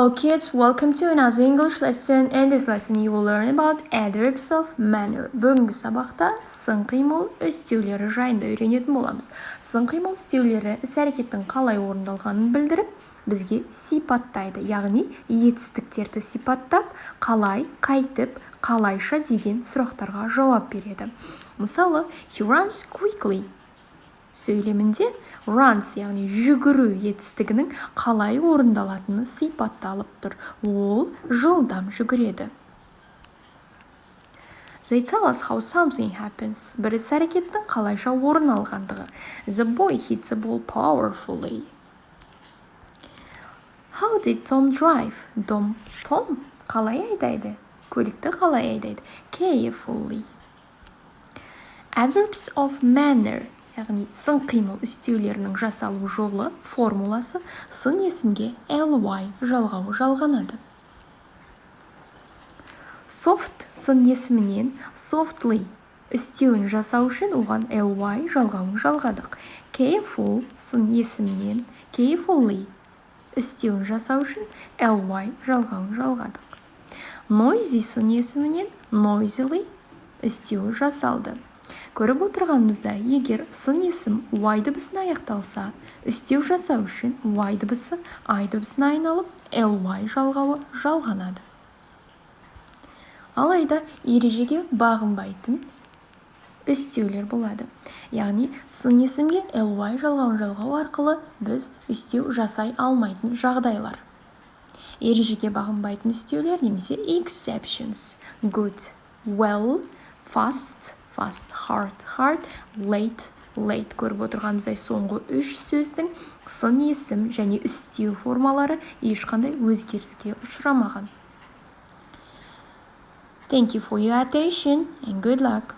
Hello kids, welcome to another English lesson. In this lesson you will learn about adverbs of manner. Бүгінгі сабақта сын қимыл істеулері жайында үйренетін боламыз. Сын қимыл істеулері іс-әрекеттің қалай орындалғанын білдіріп, бізге сипаттайды, яғни етістіктерді сипаттап, қалай, қайтып, қалайша деген сұрақтарға жауап береді. Мысалы, he runs quickly сөйлемінде runs, яғни жүгіру етістігінің қалай орындалатыны сипатталып тұр. Ол жылдам жүгіреді. They tell us how something happens. Бір іс-әрекеттің қалайша орын алғандығы. The boy hits the ball powerfully. How did Tom drive? Tom қалай айдайды? Көлікті қалай айдайды? Carefully. Adverbs of manner, яғни сын қимыл істеулерінің жасалу жолы, формуласы сын есімге ly жалғауы жалғанады. Soft сын есімінен softly істеуін жасау үшін оған ly жалғауын жалғадық. Careful сын есімінен carefully істеуін жасау үшін ly жалғауын жалғадық. Noisy сын есімінен noisily істеуі жасалды. Көріп отырғанымызда, егер сын есім y дыбысына аяқталса, істеу жасау үшін y дыбысы I дыбысына айналып, ly жалғауы жалғанады. Алайда ережеге бағынбайтын істеулер болады. Яғни сын есімге ly жалғауын жалғау арқылы біз істеу жасай алмайтын жағдайлар. Ережеге бағынбайтын істеулер немесе exceptions. Good, well, fast, hard, late. Көріп отырғанымыздай соңғы үш сөздің сын есім және істеу формалары ешқандай өзгеріске ұшырамаған. Thank you for your attention and good luck.